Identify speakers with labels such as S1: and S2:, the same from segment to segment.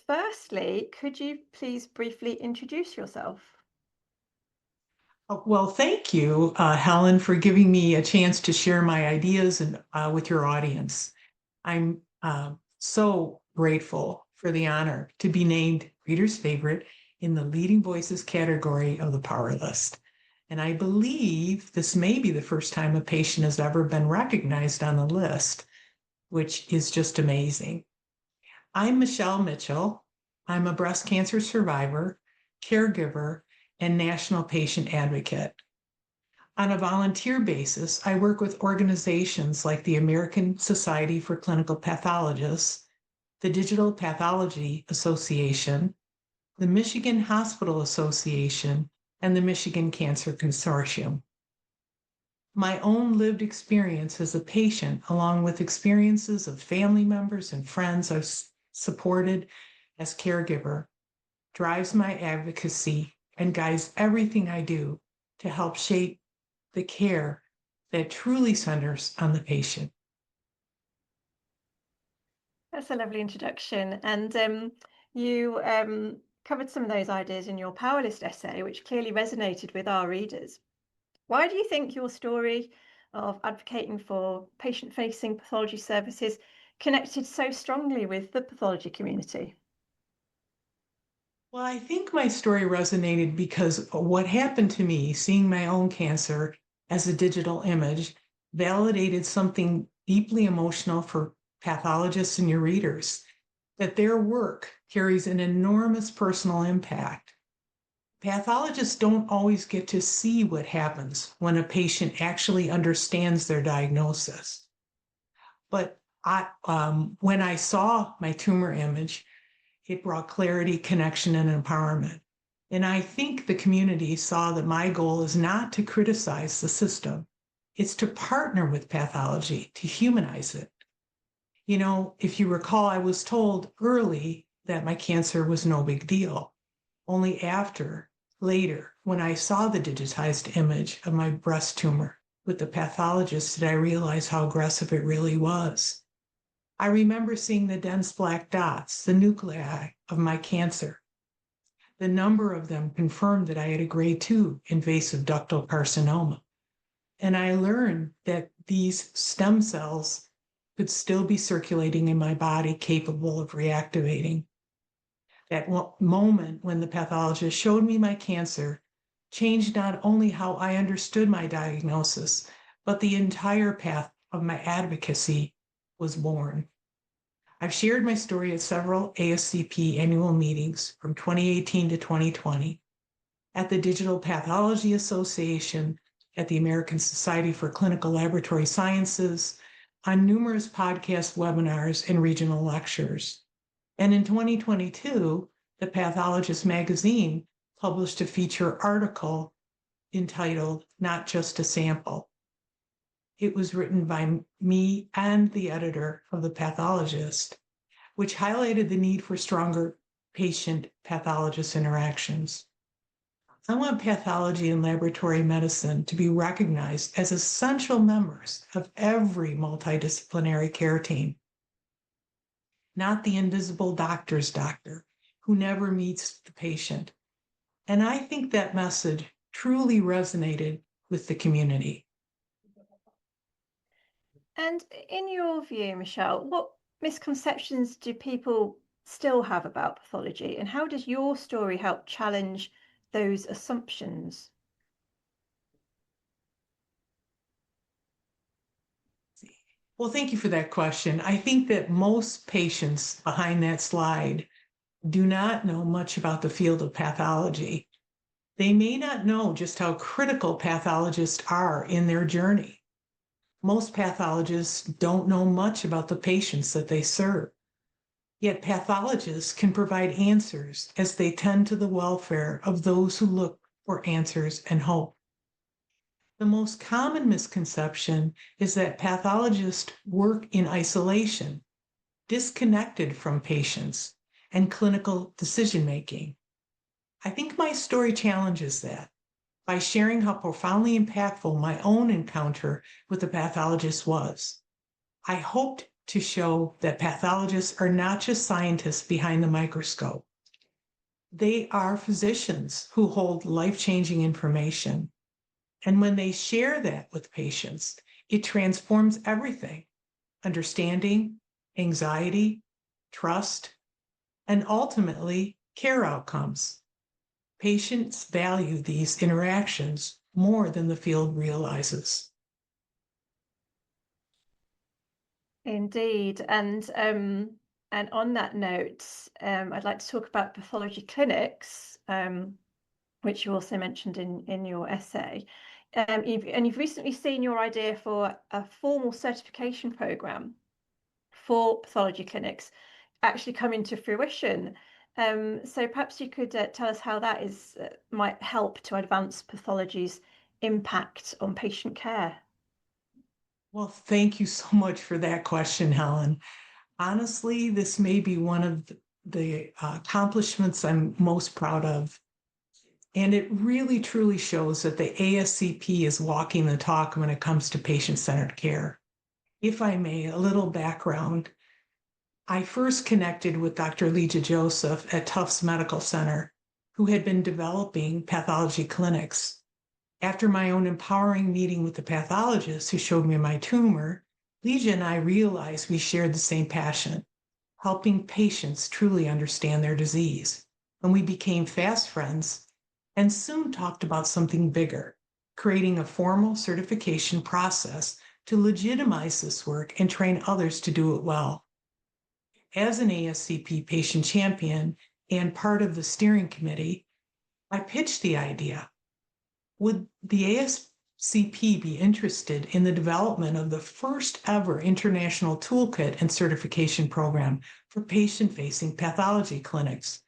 S1: firstly, could you please briefly introduce yourself?
S2: Well, thank you, Helen, for giving me a chance to share my ideas and with your audience. I'm so grateful for the honor to be named Reader's Favorite in the Leading Voices category of the Power List. And I believe this may be the first time a patient has ever been recognized on the list, which is just amazing. I'm Michele Mitchell. I'm a breast cancer survivor, caregiver, and national patient advocate. On a volunteer basis, I work with organizations like the American Society for Clinical Pathologists, the Digital Pathology Association, the Michigan Hospital Association, and the Michigan Cancer Consortium. My own lived experience as a patient, along with experiences of family members and friends I've supported as caregiver, drives my advocacy and guides everything I do to help shape the care that truly centers on the patient.
S1: That's a lovely introduction. And you covered some of those ideas in your Power List essay, which clearly resonated with our readers. Why do you think your story of advocating for patient-facing pathology services connected so strongly with the pathology community?
S2: Well, I think my story resonated because what happened to me, seeing my own cancer as a digital image, validated something deeply emotional for pathologists and your readers, that their work carries an enormous personal impact. Pathologists don't always get to see what happens when a patient actually understands their diagnosis. But when I saw my tumor image, it brought clarity, connection, and empowerment. And I think the community saw that my goal is not to criticize the system, it's to partner with pathology, to humanize it. You know, if you recall, I was told early that my cancer was no big deal. Only later, when I saw the digitized image of my breast tumor with the pathologist, did I realize how aggressive it really was. I remember seeing the dense black dots, the nuclei of my cancer. The number of them confirmed that I had a grade 2 invasive ductal carcinoma. And I learned that these stem cells could still be circulating in my body, capable of reactivating. That moment when the pathologist showed me my cancer changed not only how I understood my diagnosis, but the entire path of my advocacy was born. I've shared my story at several ASCP annual meetings from 2018 to 2020, at the Digital Pathology Association, at the American Society for Clinical Laboratory Sciences, on numerous podcast webinars and regional lectures. And in 2022, the Pathologist magazine published a feature article entitled Not Just a Sample. It was written by me and the editor of the Pathologist, which highlighted the need for stronger patient-pathologist interactions. I want pathology and laboratory medicine to be recognized as essential members of every multidisciplinary care team, not the invisible doctor's doctor who never meets the patient. And I think that message truly resonated with the community.
S1: And in your view, Michele, what misconceptions do people still have about pathology, and how does your story help challenge those assumptions?
S2: Well, thank you for that question. I think that most patients behind that slide do not know much about the field of pathology. They may not know just how critical pathologists are in their journey. Most pathologists don't know much about the patients that they serve. Yet pathologists can provide answers as they tend to the welfare of those who look for answers and hope. The most common misconception is that pathologists work in isolation, disconnected from patients and clinical decision-making. I think my story challenges that by sharing how profoundly impactful my own encounter with the pathologist was. I hoped to show that pathologists are not just scientists behind the microscope. They are physicians who hold life-changing information. And when they share that with patients, it transforms everything: understanding, anxiety, trust, and ultimately care outcomes. Patients value these interactions more than the field realizes.
S1: Indeed. And on that note, I'd like to talk about pathology clinics, which you also mentioned in your essay. You've recently seen your idea for a formal certification program for pathology clinics actually come into fruition. So perhaps you could tell us how that might help to advance pathology's impact on patient care.
S2: Well, thank you so much for that question, Helen. Honestly, this may be one of the accomplishments I'm most proud of. And it really truly shows that the ASCP is walking the talk when it comes to patient-centered care. If I may, a little background. I first connected with Dr. Legia Joseph at Tufts Medical Center, who had been developing pathology clinics. After my own empowering meeting with the pathologist who showed me my tumor, Legia and I realized we shared the same passion: helping patients truly understand their disease. And we became fast friends and soon talked about something bigger: creating a formal certification process to legitimize this work and train others to do it well. As an ASCP patient champion and part of the steering committee, I pitched the idea. Would the ASCP be interested in the development of the first ever international toolkit and certification program for patient-facing pathology clinics?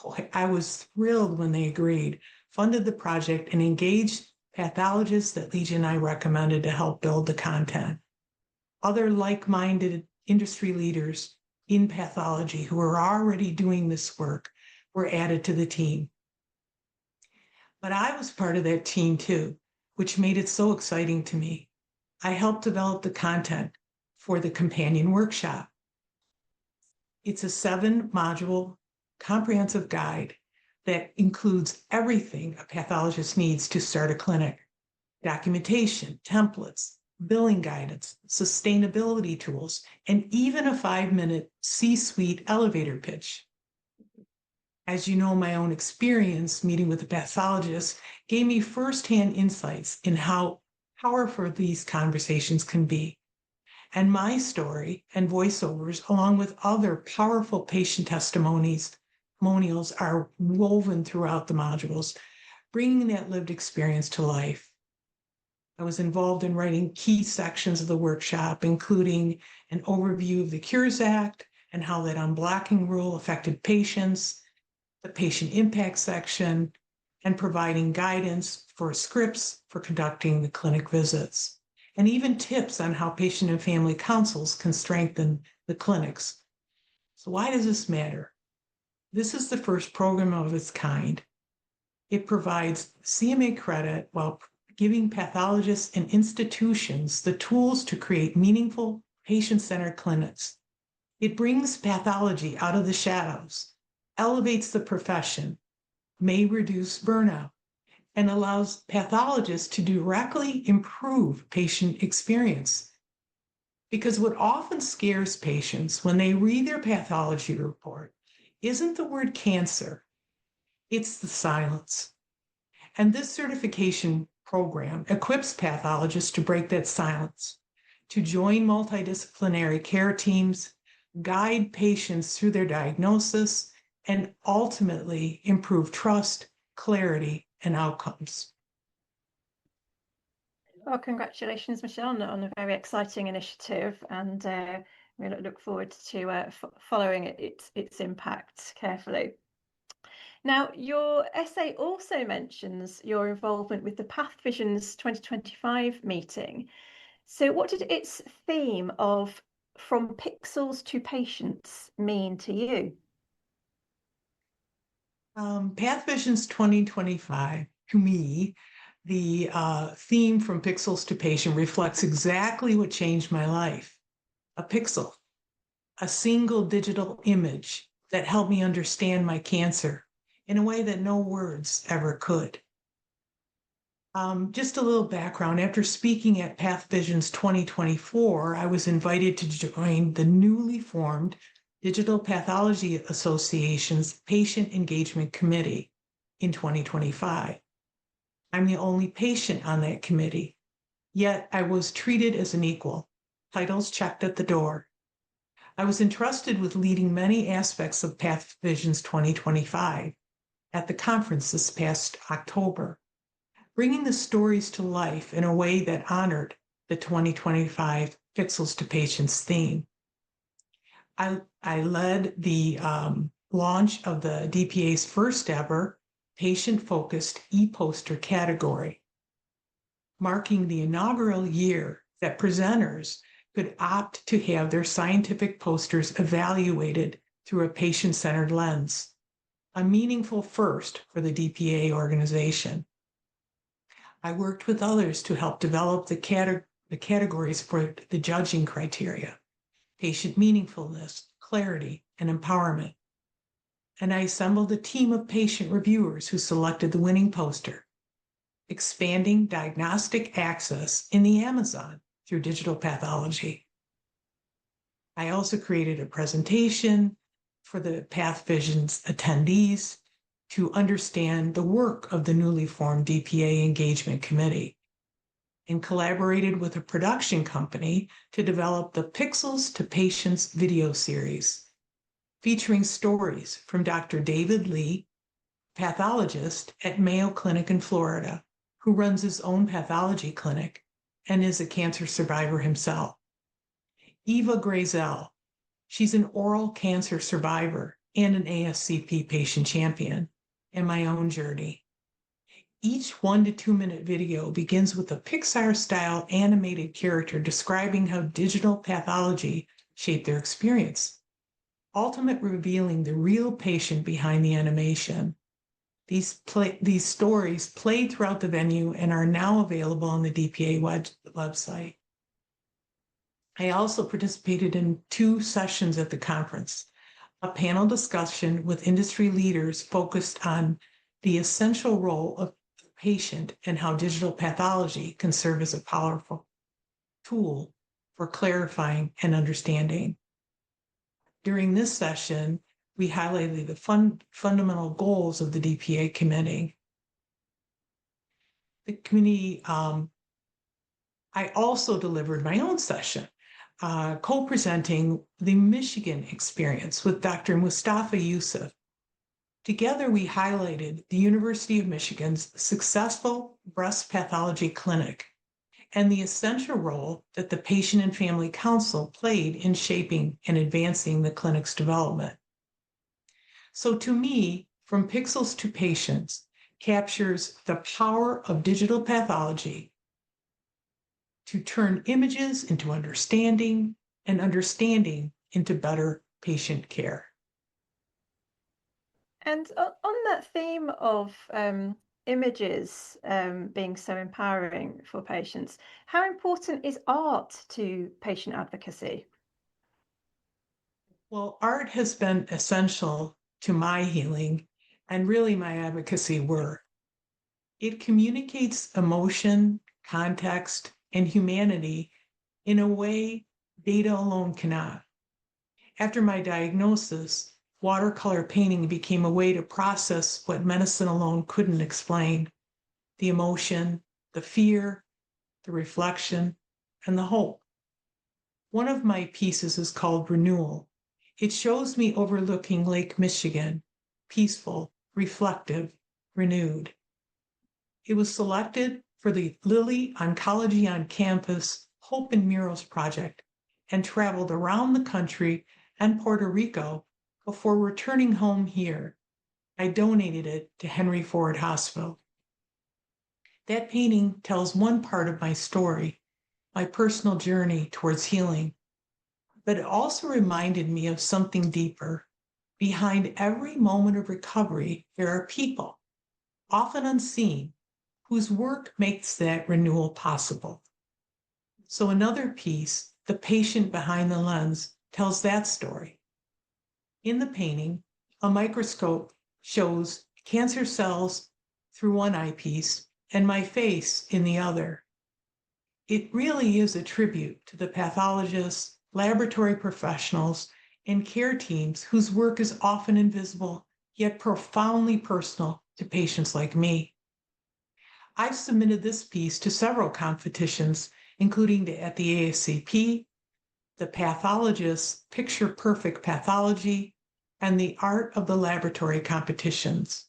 S2: Boy, I was thrilled when they agreed, funded the project, and engaged pathologists that Legia and I recommended to help build the content. Other like-minded industry leaders in pathology who were already doing this work were added to the team. But I was part of that team too, which made it so exciting to me. I helped develop the content for the companion workshop. It's a 7-module comprehensive guide that includes everything a pathologist needs to start a clinic: documentation, templates, billing guidance, sustainability tools, and even a 5-minute C-suite elevator pitch. As you know, my own experience meeting with a pathologist gave me firsthand insights in how powerful these conversations can be. And my story and voiceovers, along with other powerful patient testimonials, are woven throughout the modules, bringing that lived experience to life. I was involved in writing key sections of the workshop, including an overview of the Cures Act and how that unblocking rule affected patients, the patient impact section, and providing guidance for scripts for conducting the clinic visits, and even tips on how patient and family councils can strengthen the clinics. So why does this matter? This is the first program of its kind. It provides CMA credit while giving pathologists and institutions the tools to create meaningful, patient-centered clinics. It brings pathology out of the shadows, elevates the profession, may reduce burnout, and allows pathologists to directly improve patient experience. Because what often scares patients when they read their pathology report isn't the word cancer, it's the silence. And this certification program equips pathologists to break that silence, to join multidisciplinary care teams, guide patients through their diagnosis, and ultimately improve trust, clarity, and outcomes.
S1: Well, congratulations, Michelle, on a very exciting initiative, and we look forward to following its impact carefully. Now, your essay also mentions your involvement with the PathVisions 2025 meeting. So what did its theme of "From Pixels to Patients" mean to you?
S2: PathVisions 2025, to me, the theme "From Pixels to Patient" reflects exactly what changed my life. a pixel, a single digital image that helped me understand my cancer in a way that no words ever could. Just a little background. After speaking at PathVision's 2024, I was invited to join the newly formed Digital Pathology Association's Patient Engagement Committee in 2025. I'm the only patient on that committee, yet I was treated as an equal, titles checked at the door. I was entrusted with leading many aspects of PathVision's 2025 at the conference this past October, bringing the stories to life in a way that honored the 2025 Pixels to Patients theme. I led the launch of the DPA's first ever patient-focused e-poster category, marking the inaugural year that presenters could opt to have their scientific posters evaluated through a patient-centered lens, a meaningful first for the DPA organization. I worked with others to help develop the categories for the judging criteria: patient meaningfulness, clarity, and empowerment. And I assembled a team of patient reviewers who selected the winning poster, expanding diagnostic access in the Amazon through digital pathology. I also created a presentation for the PathVision's attendees to understand the work of the newly formed DPA Engagement Committee, and collaborated with a production company to develop the Pixels to Patients video series, featuring stories from Dr. David Lee, pathologist at Mayo Clinic in Florida, who runs his own pathology clinic and is a cancer survivor himself. Eva Grazel, she's an oral cancer survivor and an ASCP patient champion, and my own journey. Each 1 to 2 minute video begins with a Pixar-style animated character describing how digital pathology shaped their experience, ultimately revealing the real patient behind the animation. These stories played throughout the venue and are now available on the DPA website. I also participated in 2 sessions at the conference, a panel discussion with industry leaders focused on the essential role of the patient and how digital pathology can serve as a powerful tool for clarifying and understanding. During this session, we highlighted the fundamental goals of the DPA committee. The committee, I also delivered my own session, co-presenting the Michigan experience with Dr. Mustafa Yusuf. Together, we highlighted the University of Michigan's successful breast pathology clinic and the essential role that the Patient and Family Council played in shaping and advancing the clinic's development. So to me, From Pixels to Patients captures the power of digital pathology to turn images into understanding and understanding into better patient care.
S1: And on that theme of images being so empowering for patients, how important is art to patient advocacy?
S2: Well, art has been essential to my healing and really my advocacy work. It communicates emotion, context, and humanity in a way data alone cannot. After my diagnosis, watercolor painting became a way to process what medicine alone couldn't explain: the emotion, the fear, the reflection, and the hope. One of my pieces is called Renewal. It shows me overlooking Lake Michigan, peaceful, reflective, renewed. It was selected for the Lilly Oncology on Campus Hope and Murals project and traveled around the country and Puerto Rico before returning home here. I donated it to Henry Ford Hospital. That painting tells one part of my story, my personal journey towards healing, but it also reminded me of something deeper. Behind every moment of recovery, there are people, often unseen, whose work makes that renewal possible. So another piece, the patient behind the lens, tells that story. In the painting, a microscope shows cancer cells through one eyepiece and my face in the other. It really is a tribute to the pathologists, laboratory professionals, and care teams whose work is often invisible, yet profoundly personal to patients like me. I've submitted this piece to several competitions, including at the ASCP, the Pathologist's Picture Perfect Pathology, and the Art of the Laboratory competitions.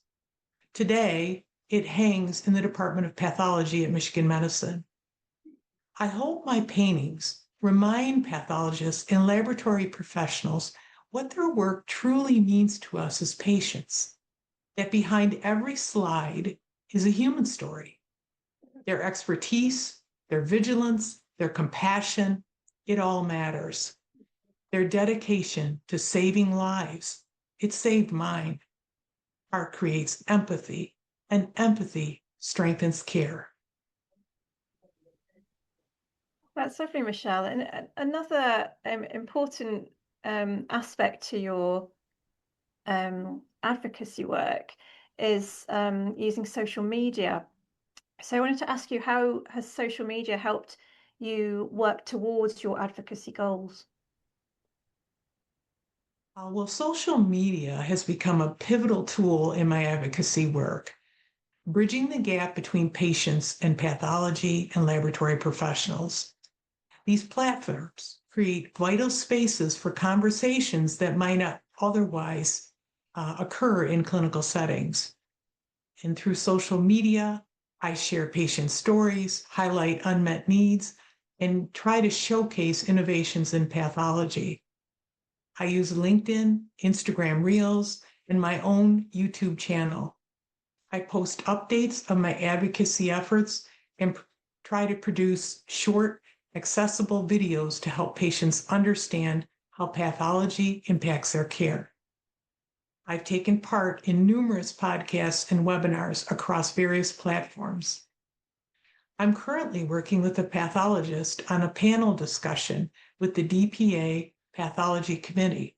S2: Today, it hangs in the Department of Pathology at Michigan Medicine. I hope my paintings remind pathologists and laboratory professionals what their work truly means to us as patients, that behind every slide is a human story. Their expertise, their vigilance, their compassion, it all matters. Their dedication to saving lives, it saved mine. Art creates empathy, and empathy strengthens care.
S1: That's lovely, Michelle. And another important aspect to your advocacy work is using social media. So I wanted to ask you, how has social media helped you work towards your advocacy goals?
S2: Well, social media has become a pivotal tool in my advocacy work, bridging the gap between patients and pathology and laboratory professionals. These platforms create vital spaces for conversations that might not otherwise occur in clinical settings. And through social media, I share patient stories, highlight unmet needs, and try to showcase innovations in pathology. I use LinkedIn, Instagram Reels, and my own YouTube channel. I post updates of my advocacy efforts and try to produce short, accessible videos to help patients understand how pathology impacts their care. I've taken part in numerous podcasts and webinars across various platforms. I'm currently working with a pathologist on a panel discussion with the DPA Pathology Committee.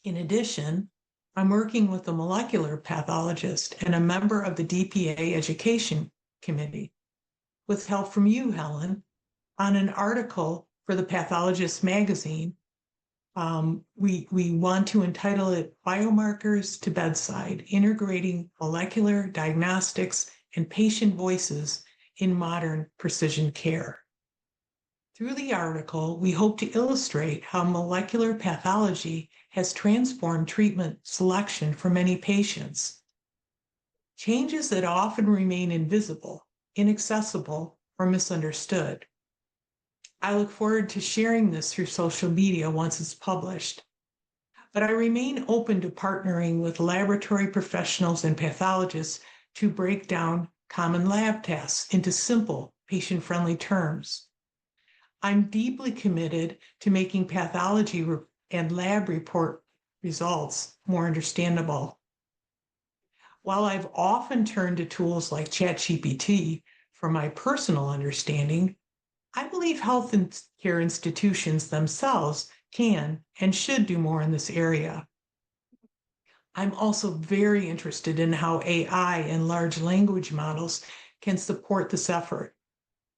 S2: In addition, I'm working with a molecular pathologist and a member of the DPA Education Committee, with help from you, Helen, on an article for the Pathologist magazine. We want to entitle it Biomarkers to Bedside, Integrating Molecular Diagnostics and Patient Voices in Modern Precision Care. Through the article, we hope to illustrate how molecular pathology has transformed treatment selection for many patients. Changes that often remain invisible, inaccessible, or misunderstood. I look forward to sharing this through social media once it's published. But I remain open to partnering with laboratory professionals and pathologists to break down common lab tests into simple, patient-friendly terms. I'm deeply committed to making pathology and lab report results more understandable. While I've often turned to tools like ChatGPT for my personal understanding, I believe health and care institutions themselves can and should do more in this area. I'm also very interested in how AI and large language models can support this effort,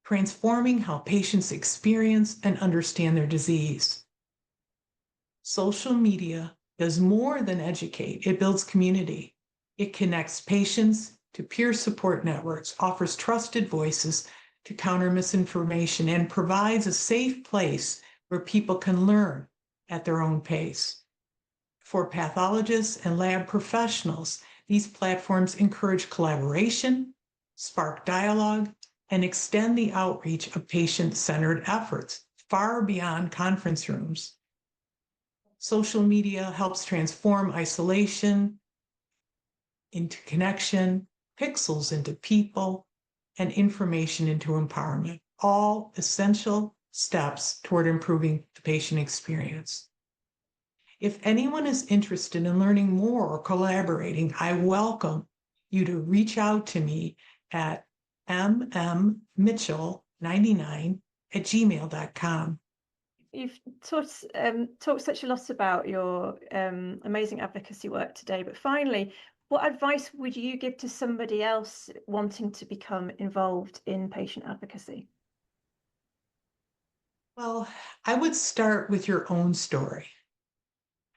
S2: transforming how patients experience and understand their disease. Social media does more than educate, it builds community. It connects patients to peer support networks, offers trusted voices to counter misinformation, and provides a safe place where people can learn at their own pace. For pathologists and lab professionals, these platforms encourage collaboration, spark dialogue, and extend the outreach of patient-centered efforts far beyond conference rooms. Social media helps transform isolation into connection, pixels into people, and information into empowerment, all essential steps toward improving the patient experience. If anyone is interested in learning more or collaborating, I welcome you to reach out to me at mmmitchell99@gmail.com.
S1: you've talked such a lot about your amazing advocacy work today, but finally, what advice would you give to somebody else wanting to become involved in patient advocacy?
S2: Well, I would start with your own story.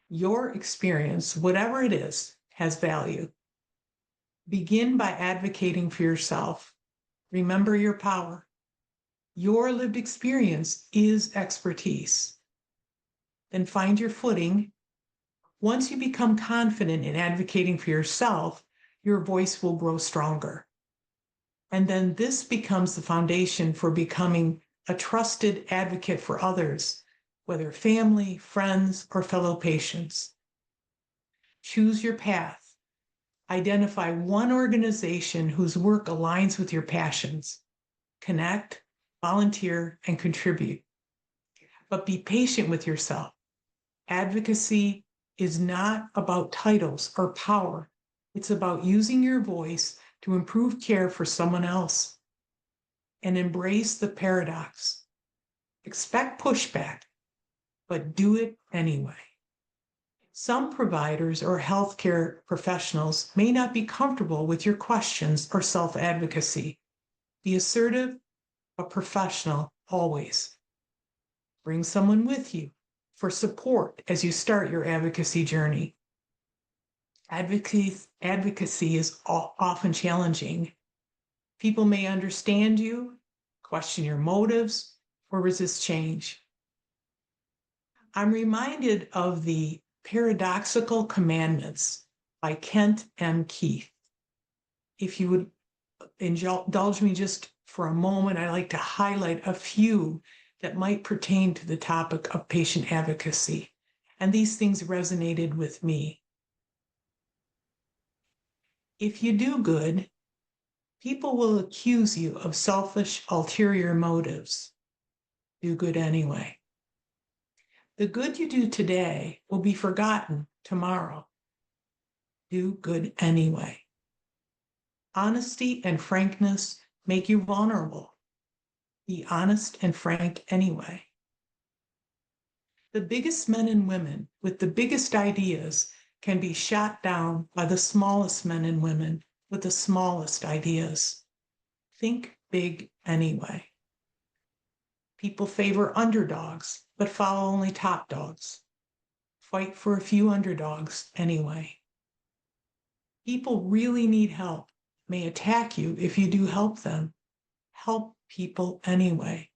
S2: Your experience, whatever it is, has value. Begin by advocating for yourself. Remember your power. Your lived experience is expertise. Then find your footing. Once you become confident in advocating for yourself, your voice will grow stronger. And then this becomes the foundation for becoming a trusted advocate for others, whether family, friends, or fellow patients. Choose your path. Identify one organization whose work aligns with your passions. Connect, volunteer, and contribute. But be patient with yourself. Advocacy is not about titles or power. It's about using your voice to improve care for someone else. And embrace the paradox. Expect pushback, but do it anyway. Some providers or healthcare professionals may not be comfortable with your questions or self-advocacy. Be assertive, but professional always. Bring someone with you for support as you start your advocacy journey. Advocacy is often challenging. People may understand you, question your motives, or resist change. I'm reminded of the Paradoxical Commandments by Kent M. Keith. If you would indulge me just for a moment, I'd like to highlight a few that might pertain to the topic of patient advocacy. And these things resonated with me. If you do good, people will accuse you of selfish, ulterior motives. Do good anyway. The good you do today will be forgotten tomorrow. Do good anyway. Honesty and frankness make you vulnerable. Be honest and frank anyway. The biggest men and women with the biggest ideas can be shot down by the smallest men and women with the smallest ideas. Think big anyway. People favor underdogs, but follow only top dogs. Fight for a few underdogs anyway. People really need help, may attack you if you do help them. Help people anyway.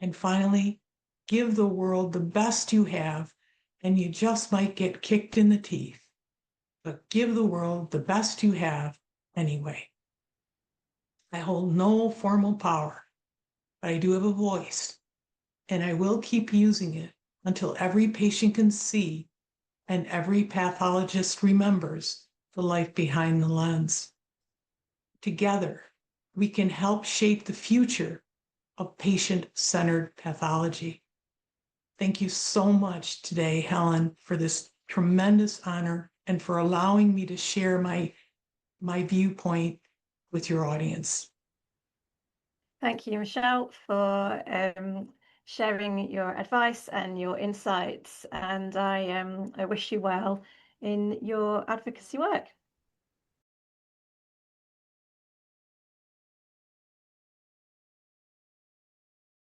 S2: And finally, give the world the best you have, and you just might get kicked in the teeth. But give the world the best you have anyway. I hold no formal power, but I do have a voice, and I will keep using it until every patient can see and every pathologist remembers the life behind the lens. Together, we can help shape the future of patient-centered pathology. Thank you so much today, Helen, for this tremendous honor and for allowing me to share my viewpoint with your audience.
S1: Thank you, Michelle, for sharing your advice and your insights. And I wish you well in your advocacy work.